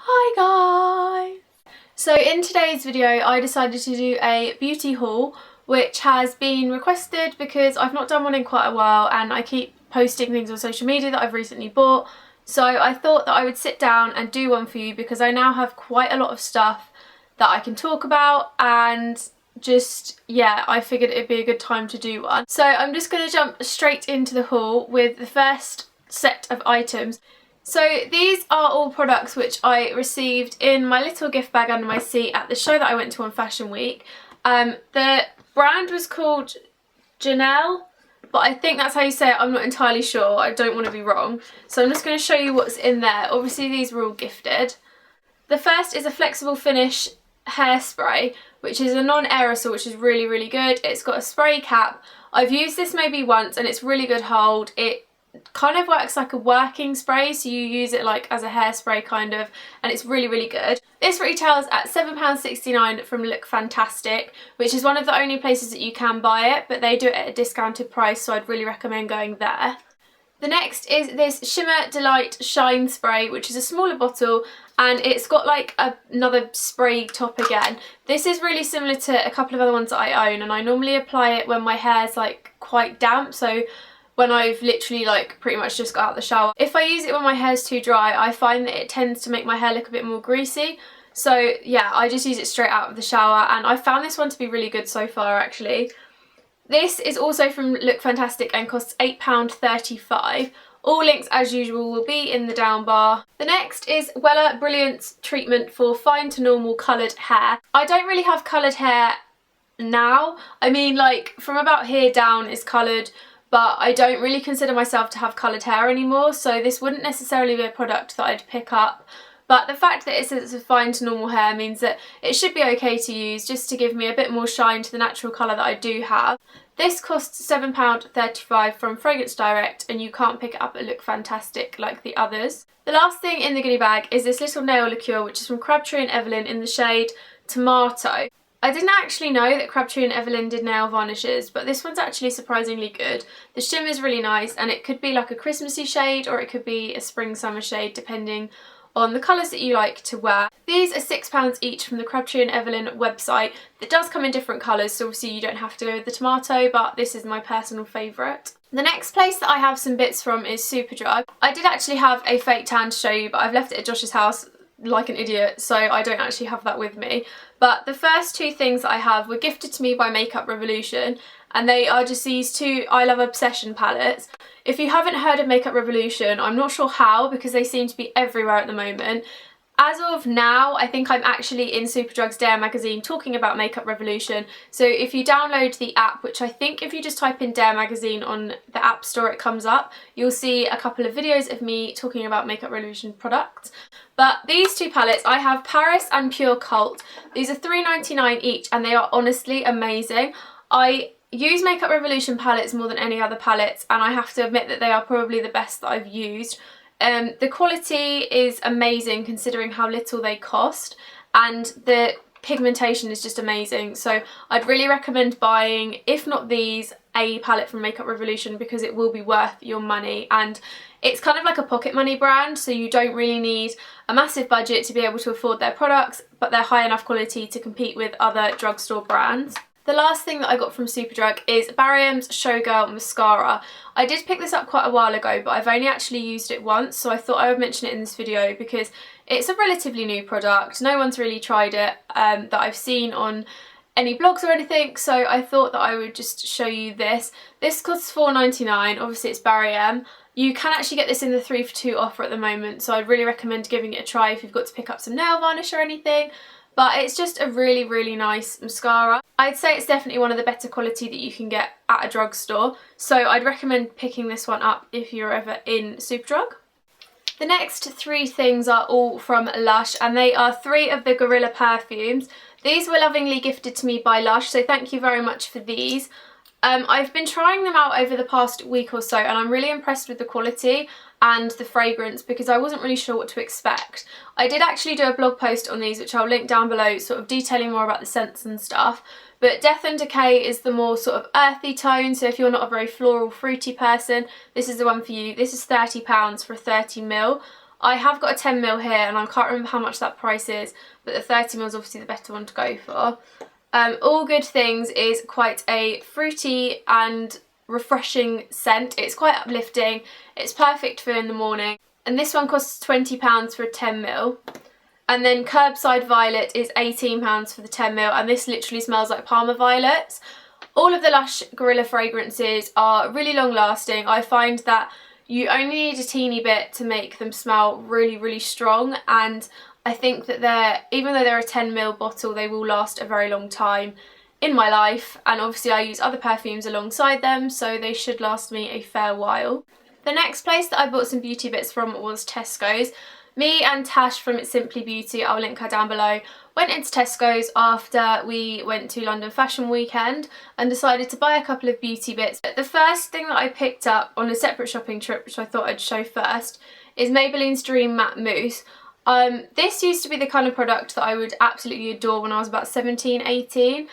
Hi guys! So in today's video I decided to do a beauty haul which has been requested because I've not done one in quite a while and I keep posting things on social media that I've recently bought. So I thought that I would sit down and do one for you because I now have quite a lot of stuff that I can talk about, and I figured it'd be a good time to do one. So I'm just going to jump straight into the haul with the first set of items. So these are all products which I received in my little gift bag under my seat at the show that I went to on Fashion Week. The brand was called Janelle, but I think that's how you say it. I'm not entirely sure. I don't want to be wrong. So I'm just going to show you what's in there. Obviously these were all gifted. The first is a flexible finish hairspray, which is a non-aerosol, which is really, really good. It's got a spray cap. I've used this maybe once and it's really good hold. It kind of works like a working spray, so you use it like as a hairspray kind of, and it's really, really good. This retails at £7.69 from Look Fantastic, which is one of the only places that you can buy it, but they do it at a discounted price, so I'd really recommend going there. The next is this Shimmer Delight Shine Spray, which is a smaller bottle and it's got like another spray top again. This is really similar to a couple of other ones that I own, and I normally apply it when my hair's like quite damp, so when I've literally like pretty much just got out of the shower. If I use it when my hair's too dry, I find that it tends to make my hair look a bit more greasy. So yeah, I just use it straight out of the shower, and I found this one to be really good so far actually. This is also from Look Fantastic and costs £8.35. All links as usual will be in the down bar. The next is Wella Brilliance Treatment for Fine to Normal Coloured Hair. I don't really have coloured hair now. I mean, like from about here down is coloured, but I don't really consider myself to have coloured hair anymore, so this wouldn't necessarily be a product that I'd pick up. But the fact that it says it's a fine to normal hair means that it should be okay to use, just to give me a bit more shine to the natural colour that I do have. This costs £7.35 from Fragrance Direct, and you can't pick it up at Look Fantastic like the others. The last thing in the goodie bag is this little nail liqueur, which is from Crabtree and Evelyn in the shade Tomato. I didn't actually know that Crabtree and Evelyn did nail varnishes, but this one's actually surprisingly good. The shimmer's really nice, and it could be like a Christmassy shade or it could be a spring-summer shade depending on the colours that you like to wear. These are £6 each from the Crabtree and Evelyn website. It does come in different colours, so obviously you don't have to go with the tomato, but this is my personal favourite. The next place that I have some bits from is Superdrug. I did actually have a fake tan to show you, but I've left it at Josh's house like an idiot, so I don't actually have that with me. But the first two things that I have were gifted to me by Makeup Revolution, and they are just these two I Love Obsession palettes. If you haven't heard of Makeup Revolution, I'm not sure how, because they seem to be everywhere at the moment. As of now, I think I'm actually in Superdrug's Dare magazine talking about Makeup Revolution. So if you download the app, which I think if you just type in Dare magazine on the App Store it comes up, you'll see a couple of videos of me talking about Makeup Revolution products. But these two palettes, I have Paris and Pure Cult. These are £3.99 each, and they are honestly amazing. I use Makeup Revolution palettes more than any other palettes, and I have to admit that they are probably the best that I've used. The quality is amazing considering how little they cost, and the pigmentation is just amazing. So I'd really recommend buying, if not these, a palette from Makeup Revolution, because it will be worth your money, and it's kind of like a pocket money brand, so you don't really need a massive budget to be able to afford their products, but they're high enough quality to compete with other drugstore brands. The last thing that I got from Superdrug is Barry M's Showgirl Mascara. I did pick this up quite a while ago, but I've only actually used it once, so I thought I would mention it in this video because it's a relatively new product. No one's really tried it that I've seen on any blogs or anything, so I thought that I would just show you this. This costs £4.99, obviously it's Barry M. You can actually get this in the 3 for 2 offer at the moment, so I'd really recommend giving it a try if you've got to pick up some nail varnish or anything. But it's just a really, really nice mascara. I'd say it's definitely one of the better quality that you can get at a drugstore, so I'd recommend picking this one up if you're ever in Superdrug. The next three things are all from Lush, and they are 3 of the Gorilla perfumes. These were lovingly gifted to me by Lush, so thank you very much for these. I've been trying them out over the past week or so, and I'm really impressed with the quality and the fragrance because I wasn't really sure what to expect. I did actually do a blog post on these, which I'll link down below, sort of detailing more about the scents and stuff. But Death and Decay is the more sort of earthy tone, so if you're not a very floral fruity person, this is the one for you. This is £30 for a 30ml. I have got a 10ml here and I can't remember how much that price is, but the 30ml is obviously the better one to go for. All Good Things is quite a fruity and refreshing scent. It's quite uplifting. It's perfect for in the morning. And this one costs £20 for a 10ml. And then Curbside Violet is £18 for the 10ml, and this literally smells like Parma violets. All of the Lush Gorilla fragrances are really long lasting. I find that you only need a teeny bit to make them smell really, really strong, and I think that even though they're a 10ml bottle, they will last a very long time in my life, and obviously I use other perfumes alongside them, so they should last me a fair while. The next place that I bought some beauty bits from was Tesco's. Me and Tash from It's Simply Beauty, I'll link her down below, went into Tesco's after we went to London Fashion Weekend and decided to buy a couple of beauty bits. But the first thing that I picked up on a separate shopping trip, which I thought I'd show first, is Maybelline's Dream Matte Mousse. This used to be the kind of product that I would absolutely adore when I was about 17, 18,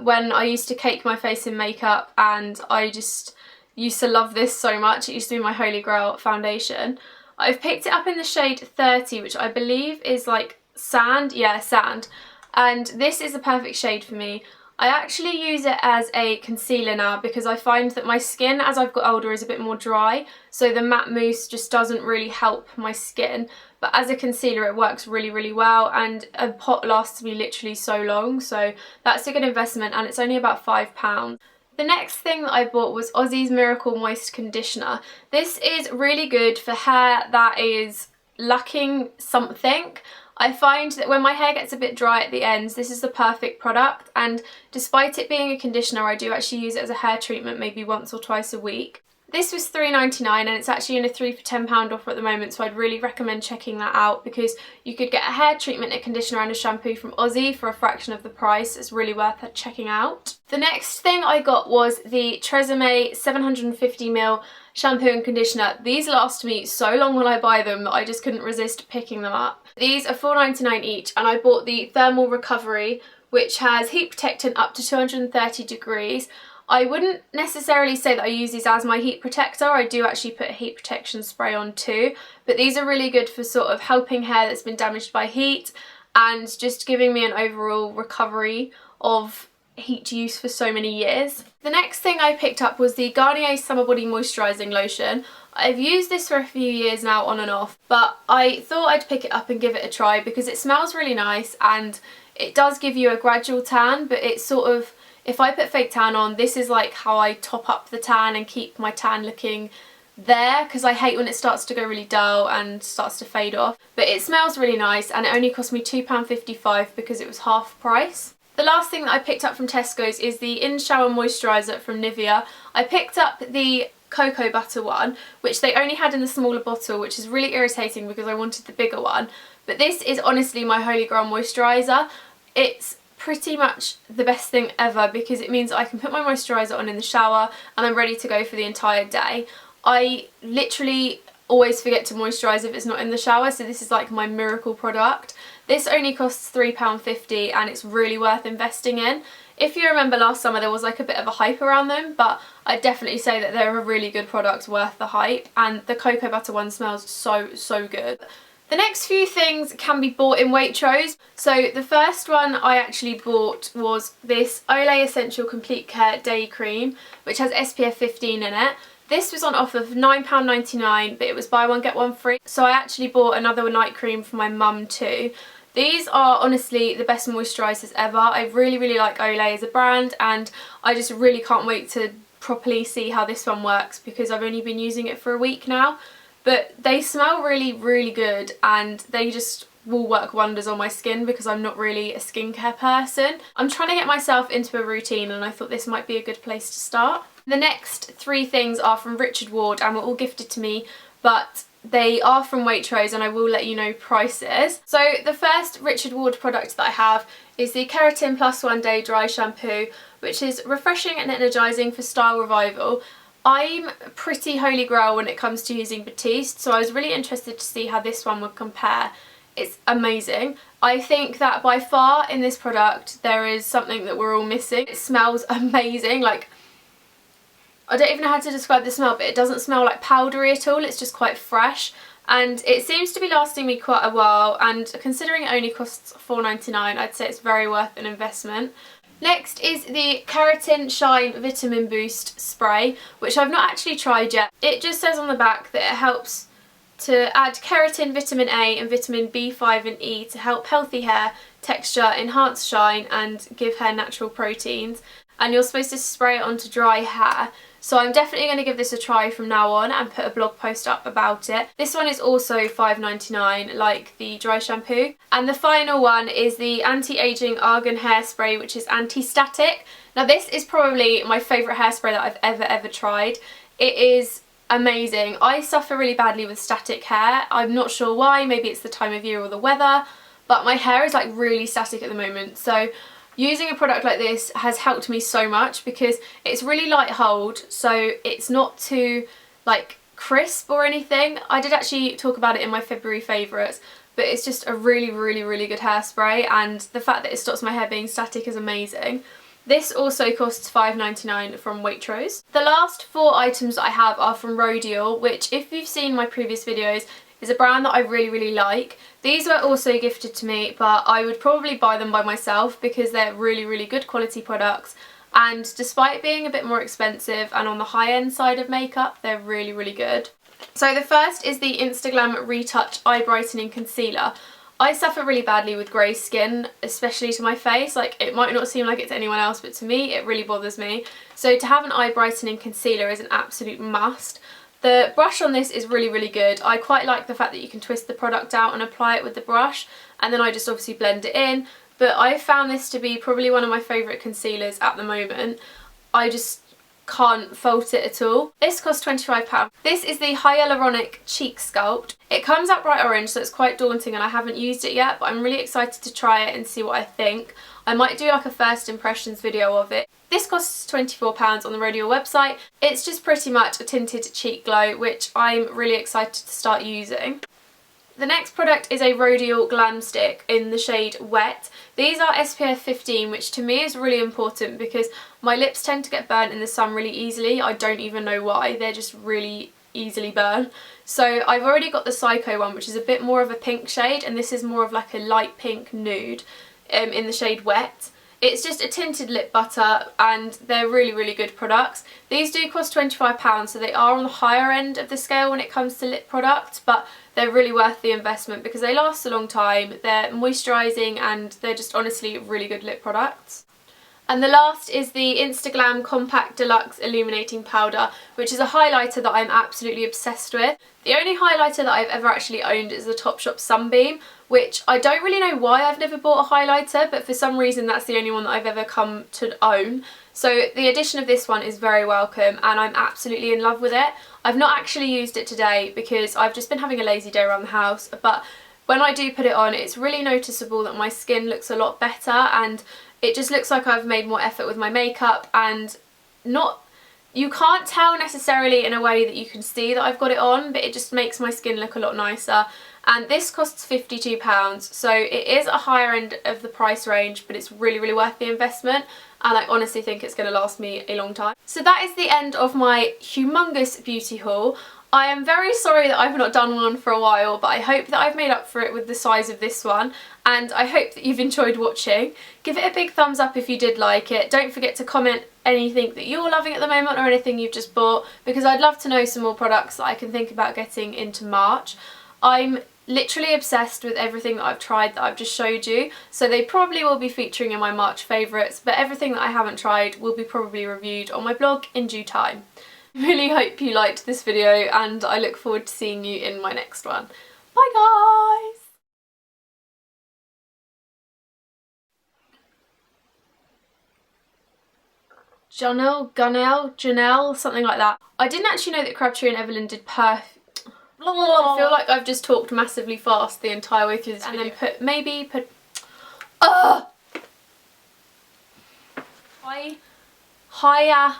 when I used to cake my face in makeup, and I just used to love this so much. It used to be my holy grail foundation. I've picked it up in the shade 30, which I believe is like sand. Yeah, sand. And this is the perfect shade for me. I actually use it as a concealer now because I find that my skin, as I've got older, is a bit more dry. So the matte mousse just doesn't really help my skin. But as a concealer, it works really, really well. And a pot lasts me literally so long. So that's a good investment, and it's only about £5. The next thing that I bought was Aussie's Miracle Moist Conditioner. This is really good for hair that is lacking something. I find that when my hair gets a bit dry at the ends, this is the perfect product, and despite it being a conditioner, I do actually use it as a hair treatment maybe once or twice a week. This was £3.99 and it's actually in a 3 for £10 offer at the moment, so I'd really recommend checking that out because you could get a hair treatment, a conditioner and a shampoo from Aussie for a fraction of the price. It's really worth checking out. The next thing I got was the Tresemme 750ml shampoo and conditioner. These last me so long when I buy them that I just couldn't resist picking them up. These are £4.99 each, and I bought the Thermal Recovery, which has heat protectant up to 230 degrees. I wouldn't necessarily say that I use these as my heat protector. I do actually put a heat protection spray on too, but these are really good for sort of helping hair that's been damaged by heat and just giving me an overall recovery of heat use for so many years. The next thing I picked up was the Garnier Summer Body Moisturising Lotion. I've used this for a few years now on and off, but I thought I'd pick it up and give it a try because it smells really nice and it does give you a gradual tan, but it's sort of, if I put fake tan on, this is like how I top up the tan and keep my tan looking there, because I hate when it starts to go really dull and starts to fade off. But it smells really nice and it only cost me £2.55 because it was half price. The last thing that I picked up from Tesco's is the In Shower Moisturiser from Nivea. I picked up the cocoa butter one, which they only had in the smaller bottle, which is really irritating because I wanted the bigger one. But this is honestly my holy grail moisturiser. It's pretty much the best thing ever because it means I can put my moisturiser on in the shower and I'm ready to go for the entire day. I literally always forget to moisturise if it's not in the shower, so this is like my miracle product. This only costs £3.50 and it's really worth investing in. If you remember last summer there was like a bit of a hype around them, but I'd definitely say that they're a really good product worth the hype, and the cocoa butter one smells so good. The next few things can be bought in Waitrose. So the first one I actually bought was this Olay Essential Complete Care Day Cream, which has SPF 15 in it. This was on offer for £9.99, but it was buy one get one free. So I actually bought another night cream for my mum too. These are honestly the best moisturisers ever. I really like Olay as a brand, and I just really can't wait to properly see how this one works because I've only been using it for a week now. But they smell really good and they just will work wonders on my skin because I'm not really a skincare person. I'm trying to get myself into a routine and I thought this might be a good place to start. The next three things are from Richard Ward and were all gifted to me, but they are from Waitrose and I will let you know prices. So the first Richard Ward product that I have is the Keratin Plus One Day Dry Shampoo, which is refreshing and energising for style revival. I'm pretty holy grail when it comes to using Batiste, so I was really interested to see how this one would compare. It's amazing. I think that by far in this product there is something that we're all missing. It smells amazing. Like, I don't even know how to describe the smell, but it doesn't smell like powdery at all. It's just quite fresh. and it seems to be lasting me quite a while, and considering it only costs £4.99, I'd say it's very worth an investment. Next is the Keratin Shine Vitamin Boost Spray, which I've not actually tried yet. It just says on the back that it helps to add keratin, vitamin A and vitamin B5 and E to help healthy hair, texture, enhance shine and give hair natural proteins. And you're supposed to spray it onto dry hair. So I'm definitely going to give this a try from now on and put a blog post up about it. This one is also £5.99 like the dry shampoo. And the final one is the Anti-Aging Argan Hairspray, which is anti-static. Now this is probably my favourite hairspray that I've ever tried. It is amazing. I suffer really badly with static hair. I'm not sure why, maybe it's the time of year or the weather, but my hair is like really static at the moment. So using a product like this has helped me so much because it's really light hold, so it's not too like crisp or anything. I did actually talk about it in my February favourites, but it's just a really good hairspray, and the fact that it stops my hair being static is amazing. This also costs £5.99 from Waitrose. The last 4 items that I have are from Rodial, which if you've seen my previous videos is a brand that I really like. These were also gifted to me, but I would probably buy them by myself because they're really good quality products, and despite being a bit more expensive and on the high end side of makeup, they're really good. So the first is the Instaglam Retouch Eye Brightening Concealer. I suffer really badly with grey skin, especially to my face. Like, it might not seem like it's anyone else, but to me it really bothers me. So to have an eye brightening concealer is an absolute must. The brush on this is really good. I quite like the fact that you can twist the product out and apply it with the brush, and then I just obviously blend it in. But I found this to be probably one of my favourite concealers at the moment. I just can't fault it at all. This costs £25. This is the Hyaluronic Cheek Sculpt. It comes out bright orange, so it's quite daunting and I haven't used it yet, but I'm really excited to try it and see what I think. I might do like a first impressions video of it. This costs £24 on the Rodial website. It's just pretty much a tinted cheek glow, which I'm really excited to start using. The next product is a Rodial Glam Stick in the shade Wet. These are SPF 15, which to me is really important because my lips tend to get burnt in the sun really easily. I don't even know why, they're just really easily burnt. So I've already got the Psycho one, which is a bit more of a pink shade, and this is more of like a light pink nude in the shade Wet. It's just a tinted lip butter and they're really good products. These do cost £25, so they are on the higher end of the scale when it comes to lip products, but they're really worth the investment because they last a long time, they're moisturising, and they're just honestly really good lip products. And the last is the Instaglam Compact Deluxe Illuminating Powder, which is a highlighter that I'm absolutely obsessed with. The only highlighter that I've ever actually owned is the Topshop Sunbeam, which I don't really know why I've never bought a highlighter, but for some reason that's the only one that I've ever come to own. So the addition of this one is very welcome and I'm absolutely in love with it. I've not actually used it today because I've just been having a lazy day around the house, but when I do put it on, it's really noticeable that my skin looks a lot better, and it just looks like I've made more effort with my makeup, and you can't tell necessarily in a way that you can see that I've got it on, but it just makes my skin look a lot nicer. And this costs £52, so it is a higher end of the price range, but it's really worth the investment, and I honestly think it's going to last me a long time. So that is the end of my humongous beauty haul. I am very sorry that I've not done one for a while, but I hope that I've made up for it with the size of this one, and I hope that you've enjoyed watching. Give it a big thumbs up if you did like it. Don't forget to comment anything that you're loving at the moment or anything you've just bought, because I'd love to know some more products that I can think about getting into March. I'm literally obsessed with everything that I've tried that I've just showed you, so they probably will be featuring in my March favourites, but everything that I haven't tried will be probably reviewed on my blog in due time. I really hope you liked this video and I look forward to seeing you in my next one. Bye guys! Janelle, something like that. I didn't actually know that Crabtree and Evelyn did I feel like I've just talked massively fast the entire way through this video. And then put Hiya